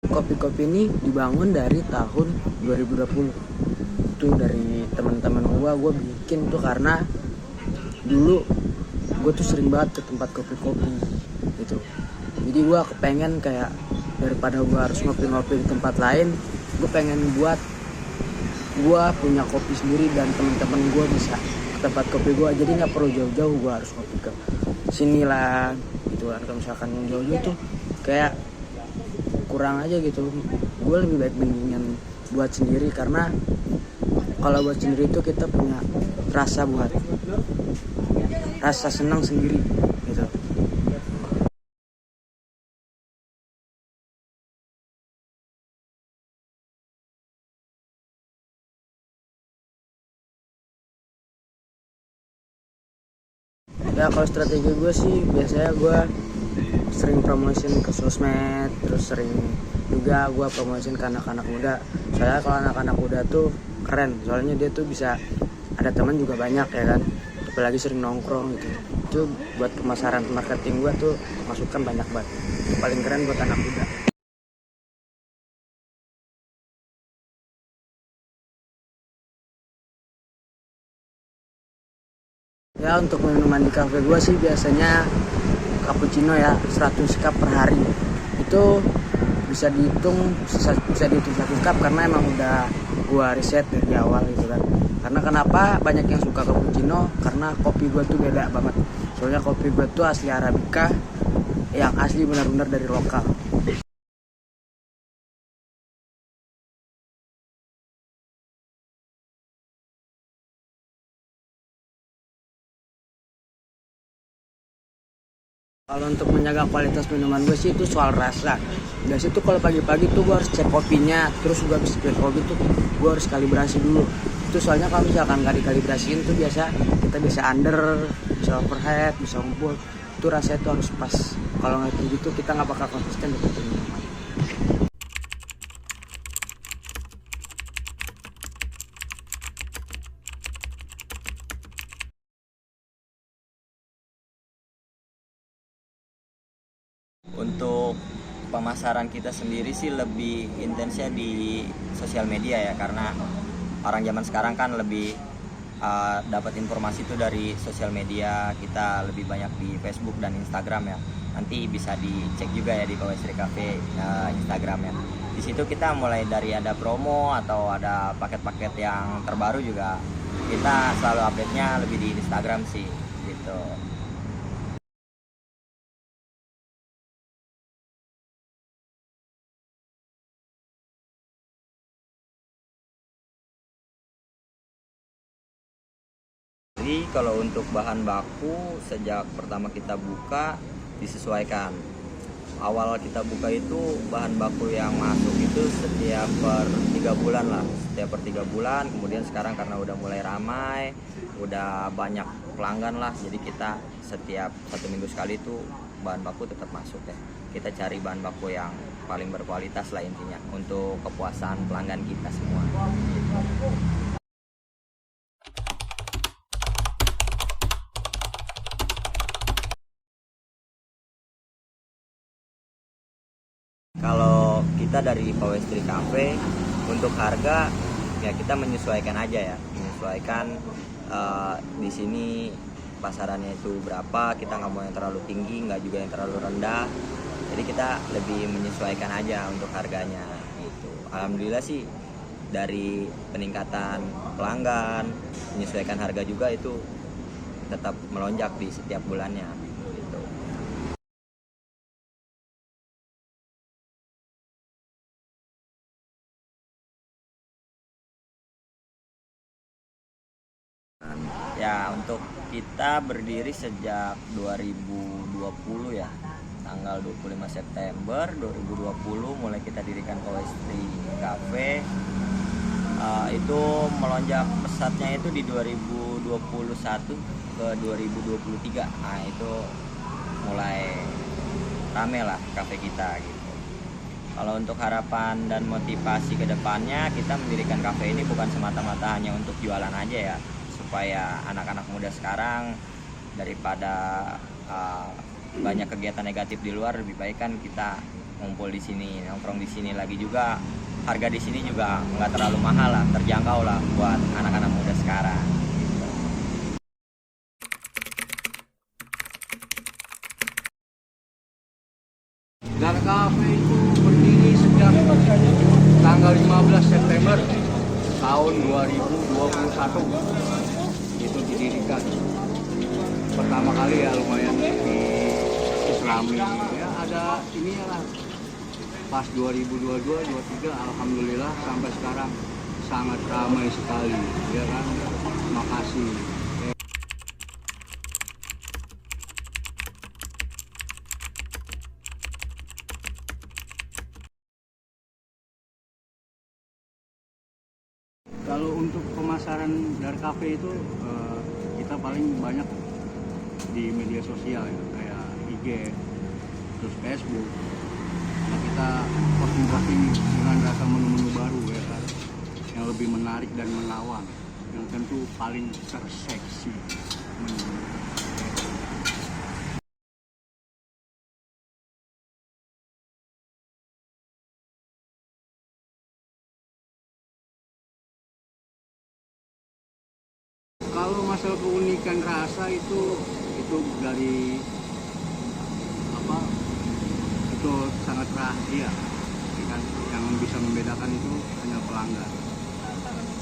Kopi-kopi ini dibangun dari tahun 2020. Itu dari teman-teman gue bikin tuh karena dulu gue tuh sering banget ke tempat kopi-kopi gitu. Jadi gue kepengen kayak daripada gue harus ngopi-ngopi di tempat lain, gue pengen buat gue punya kopi sendiri dan teman-teman gue bisa ke tempat kopi gue, jadi nggak perlu jauh-jauh gue harus kopi ke sini lah gitu kan. Kalau misalkan jauh-jauh tuh kayak kurang aja gitu. Gue lebih baik mendingan buat sendiri, karena kalau buat sendiri itu kita punya rasa senang sendiri gitu. Ya kalau strategi gue sih biasanya gue sering promotion ke sosmed, terus sering juga gue promotion ke anak-anak muda. Soalnya kalau anak-anak muda tuh keren, soalnya dia tuh bisa ada teman juga banyak ya kan, apalagi sering nongkrong gitu. Itu buat pemasaran marketing gue tuh masukan banyak banget, paling keren buat anak muda. Ya untuk minuman di cafe gue sih biasanya cappuccino ya, 100 cup per hari. Itu bisa dihitung 100 cup karena emang udah gua riset dari awal gitu kan. Karena kenapa banyak yang suka cappuccino, karena kopi gua tuh beda banget. Soalnya kopi gua tuh asli Arabica, yang asli benar-benar dari lokal. Kalau untuk menjaga kualitas minuman gue sih itu soal rasa. Biasanya tuh kalau pagi-pagi tuh gue harus cek kopinya, terus gue habis cek kopi tuh gue harus kalibrasi dulu. Itu soalnya kalau misalkan nggak dikalibrasiin tuh kita bisa under, bisa overhead, bisa ngumpul. Itu rasanya tuh harus pas. Kalau nggak kayak gitu kita nggak bakal konsisten dapetin minuman. Untuk pemasaran kita sendiri sih lebih intensnya di sosial media ya, karena orang zaman sekarang kan lebih dapat informasi itu dari sosial media. Kita lebih banyak di Facebook dan Instagram ya. Nanti bisa dicek juga ya di Pawestri Cafe Instagram ya. Di situ kita mulai dari ada promo atau ada paket-paket yang terbaru juga. Kita selalu update-nya lebih di Instagram sih gitu. Jadi kalau untuk bahan baku sejak pertama kita buka disesuaikan. Awal kita buka itu bahan baku yang masuk itu setiap per 3 bulan lah, setiap per 3 bulan. Kemudian sekarang karena udah mulai ramai, udah banyak pelanggan lah, jadi kita setiap 1 minggu sekali itu bahan baku tetap masuk ya. Kita cari bahan baku yang paling berkualitas lah intinya untuk kepuasan pelanggan kita semua. Kalau kita dari Pawestri Cafe untuk harga ya kita menyesuaikan aja ya, menyesuaikan di sini pasarannya itu berapa. Kita nggak mau yang terlalu tinggi, nggak juga yang terlalu rendah. Jadi kita lebih menyesuaikan aja untuk harganya gitu. Alhamdulillah sih dari peningkatan pelanggan, menyesuaikan harga juga itu tetap melonjak di setiap bulannya gitu. Ya, untuk kita berdiri sejak 2020 ya. Tanggal 25 September 2020 mulai kita dirikan Pawestri Cafe. Itu melonjak pesatnya itu di 2021 ke 2023. Nah, itu mulai rame lah kafe kita gitu. Kalau untuk harapan dan motivasi ke depannya, kita mendirikan kafe ini bukan semata-mata hanya untuk jualan aja ya, supaya anak-anak muda sekarang daripada banyak kegiatan negatif di luar, lebih baik kan kita ngumpul di sini, nongkrong di sini lagi juga. Harga di sini juga nggak terlalu mahal lah, terjangkau lah buat anak-anak muda sekarang. Dar Cafe itu berdiri sejak tanggal 15 September tahun 2021. Itu didirikan. Pertama kali ya lumayan di Islami. Ya ada ini lah. Pas 2022, 2023 alhamdulillah sampai sekarang sangat ramai sekali. Ya kan? Makasih. Kalau untuk pemasaran Dar Cafe itu kita paling banyak di media sosial ya, kayak IG, terus Facebook. Nah, kita posting-posting dengan rasa menu-menu baru ya kan, yang lebih menarik dan menawan, yang tentu paling terseksi menu. Kalau masalah keunikan rasa itu dari apa? Itu sangat rahasia, ya kan? Yang bisa membedakan itu hanya pelanggan.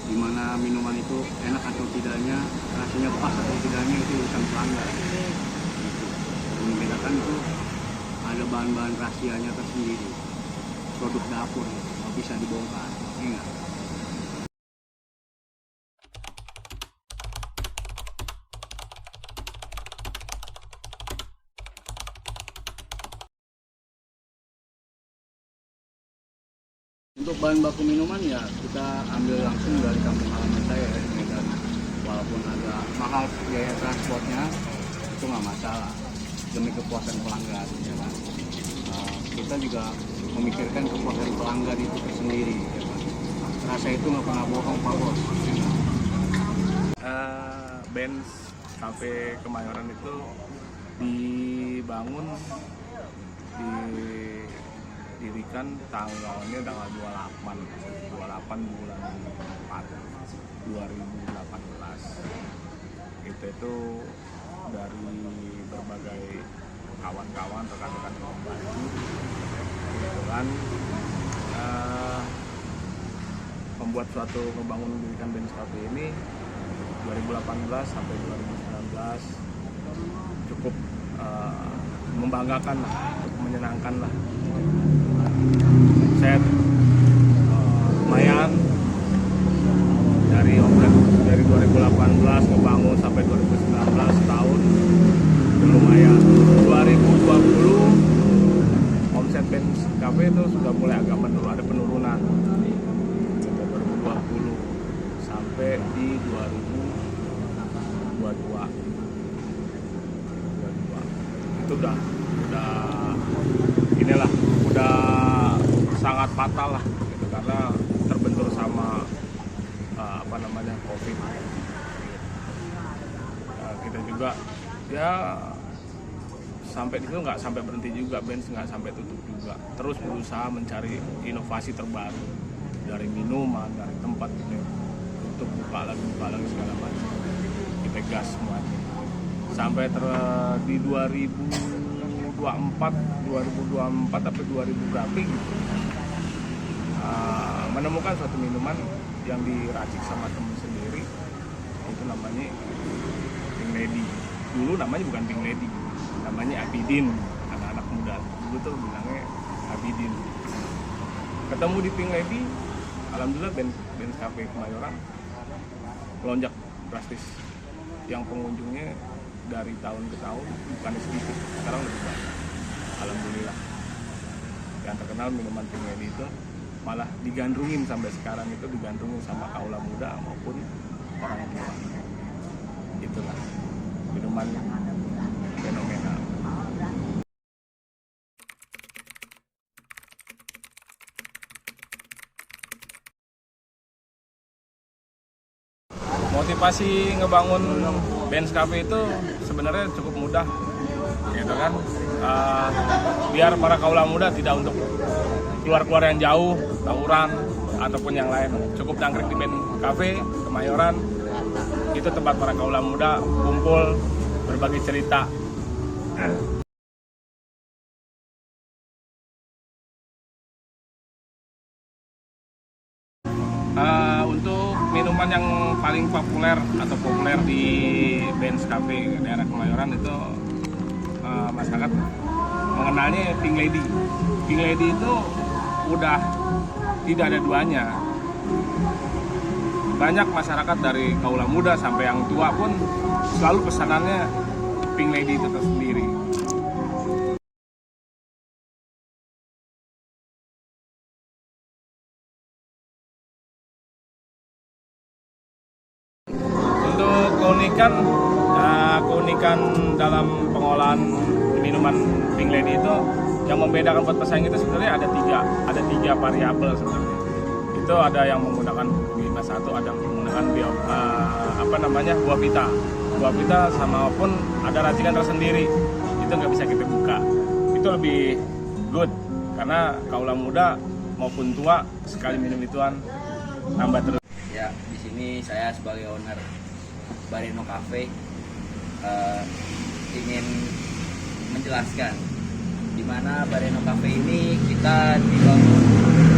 Dimana minuman itu enak atau tidaknya, rasanya pas atau tidaknya itu urusan pelanggan. Gitu. Dan membedakan itu ada bahan-bahan rahasianya tersendiri. Produk dapur nggak bisa dibongkar, enggak. Untuk bahan baku minuman ya kita ambil langsung dari kampung halaman saya ya, di Medan. Walaupun agak mahal biaya transportnya, itu nggak masalah demi kepuasan pelanggan. Ya kan? Kita juga memikirkan kepuasan pelanggan itu tersendiri. Ya kan? Rasa itu nggak pernah bohong Pak Bos. Ya kan? Benz Cafe Kemayoran itu dibangun didirikan tanggalnya tanggal 28 bulan 4 2018. Itu dari berbagai kawan-kawan rekan-rekan yang membantu kebetulan membuat suatu membangun mendirikan Benz Cafe ini 2018 sampai 2019 cukup membanggakan lah, cukup menyenangkan lah. Saya lumayan dari 2018 ngebangun sampai 2019 tahun lumayan. 2020 omset Benz Cafe itu sudah mulai agak menurun, ada penurunan. 2020 sampai di 2022 itu udah inilah udah sangat fatal lah gitu, karena terbentur sama COVID. Kita juga ya sampai itu nggak sampai berhenti juga, Benz nggak sampai tutup juga, terus berusaha mencari inovasi terbaru dari minuman, dari tempat gitu, untuk buka lagi segala macam, kita gas semuanya sampai di 2024 atau 2000 berapa gitu, menemukan suatu minuman yang diracik sama temen sendiri, itu namanya Pink Lady. Dulu namanya bukan Pink Lady, namanya Abidin. Anak-anak muda dulu tuh bilangnya Abidin. Ketemu di Pink Lady, alhamdulillah Benz Cafe Kemayoran melonjak drastis, yang pengunjungnya dari tahun ke tahun bukannya sedikit, sekarang lebih banyak, alhamdulillah. Yang terkenal minuman Pink Lady itu malah digandrungin sampai sekarang, itu digandrungin sama kaula muda maupun orang tua. Itulah minuman fenomenal. Motivasi ngebangun Benz Cafe itu sebenarnya cukup mudah. gitu kan. Biar para kaula muda tidak untuk keluar-keluar yang jauh, tawuran ataupun yang lain. Cukup nangkring di band cafe Kemayoran. Itu tempat para kaula muda kumpul berbagi cerita. Untuk minuman yang paling populer di Benz Cafe daerah Kemayoran itu masyarakat mengenalnya Pink Lady. Pink Lady itu udah tidak ada duanya. Banyak masyarakat dari kaula muda sampai yang tua pun selalu pesanannya Pink Lady itu tersendiri. Untuk keunikan dalam pengolahan minuman Pink Lady itu yang membedakan buat pesaing itu sebenarnya ada tiga variabel sebenarnya. Itu ada yang menggunakan 51, ada yang menggunakan buah pita. Buah pita sama pun ada racikan tersendiri. Itu nggak bisa kita buka. Itu lebih good karena kaula muda maupun tua sekali minum ituan nambah terus. Ya, di sini saya sebagai owner Bareno Cafe ingin menjelaskan di mana Bareno Cafe ini kita dibangun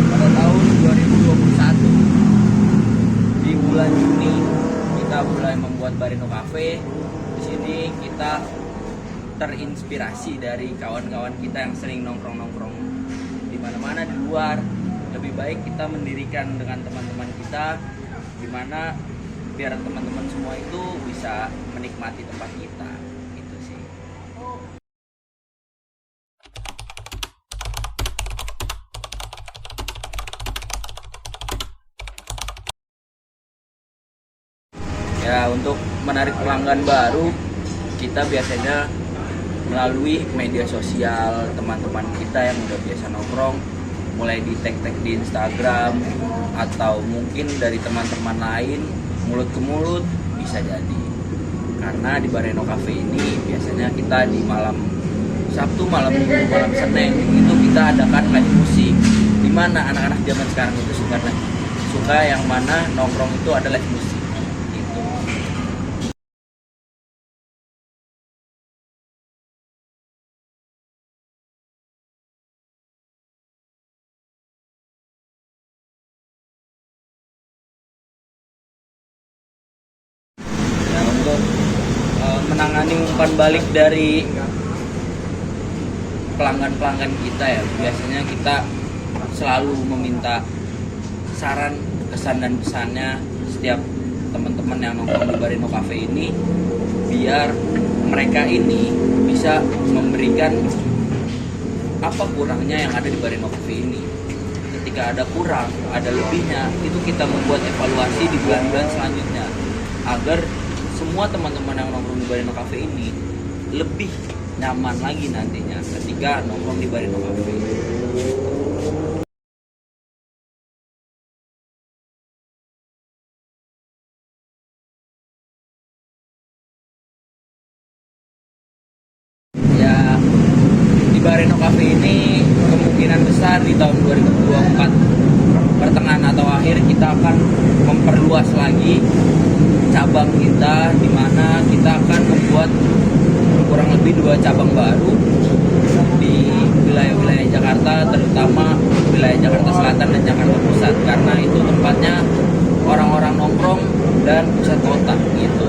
pada tahun 2021. Di bulan Juni kita mulai membuat Bareno Cafe. Di sini kita terinspirasi dari kawan-kawan kita yang sering nongkrong-nongkrong di mana-mana di luar. Lebih baik kita mendirikan dengan teman-teman kita di mana biar teman-teman semua itu bisa menikmati tempat kita. Gitu sih. Ya, untuk menarik pelanggan baru kita biasanya melalui media sosial teman-teman kita yang udah biasa nongkrong, mulai di tag-tag di Instagram atau mungkin dari teman-teman lain, mulut ke mulut bisa jadi. Karena di Bareno Cafe ini biasanya kita di malam Sabtu, malam Minggu, malam Senin itu kita adakan live musik. Dimana anak-anak zaman sekarang itu suka yang mana nongkrong itu ada live musik. Gitu. Untuk menangani umpan balik dari pelanggan-pelanggan kita ya, biasanya kita selalu meminta saran, kesan dan pesannya setiap teman-teman yang nongkrong di Bareno Cafe ini biar mereka ini bisa memberikan apa kurangnya yang ada di Bareno Cafe ini. Ketika ada kurang, ada lebihnya, itu kita membuat evaluasi di bulan-bulan selanjutnya agar semua teman-teman yang nongkrong di Bareno Cafe ini lebih nyaman lagi nantinya ketika nongkrong di Bareno Cafe. Ya, di Bareno Cafe ini kemungkinan besar di tahun 2024 pertengahan atau akhir kita akan memperluas lagi cabang kita, di mana kita akan membuat kurang lebih 2 cabang baru di wilayah-wilayah Jakarta, terutama wilayah Jakarta Selatan dan Jakarta Pusat, karena itu tempatnya orang-orang nongkrong dan pusat kota gitu.